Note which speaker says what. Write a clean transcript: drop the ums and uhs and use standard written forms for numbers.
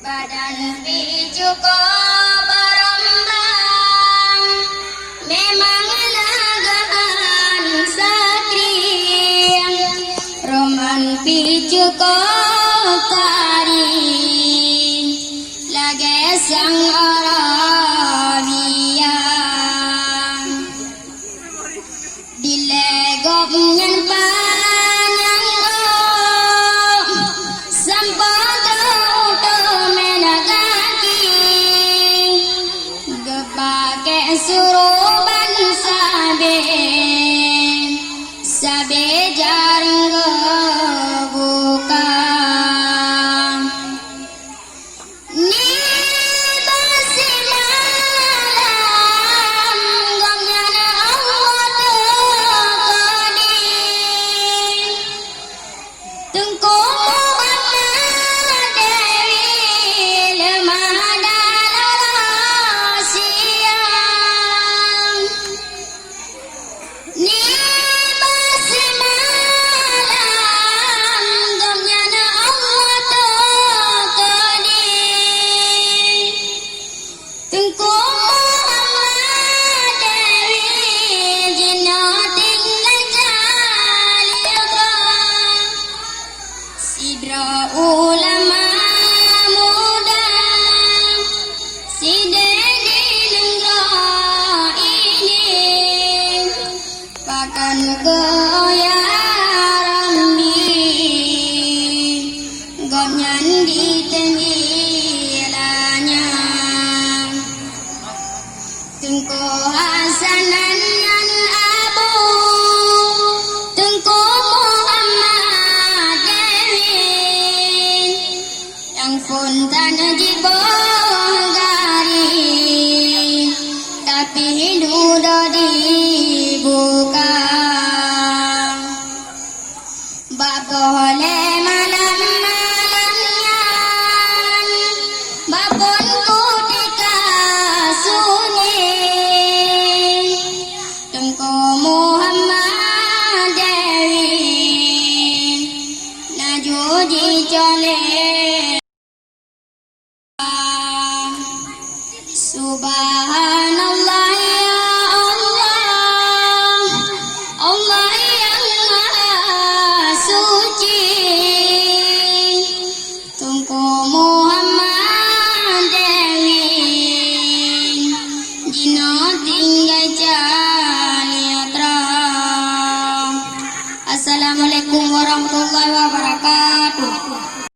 Speaker 1: Badan pijuko berombang, memang lagaan sakri. Roman pijuko tari, lagi sang Arabia. Dilegop nyen suruban sabe jarang buka ni basi malam gomnyana Allah tekadi tengko ulama muda si Dedi Lenggara ini pakan goya rambi gomnyan di tenggilanya tengko hasanan yan abu tengko Fontan dibogari tapi duda dibuka bak boleh malam-malamnya babonku dikasuni tengko Muhammad Dewi najuji jole Subhanallah ya Allah, Allah yang maha suci. Tungku Muhammad Dewi, dino tinggal jaliatra. Assalamualaikum warahmatullahi wabarakatuh.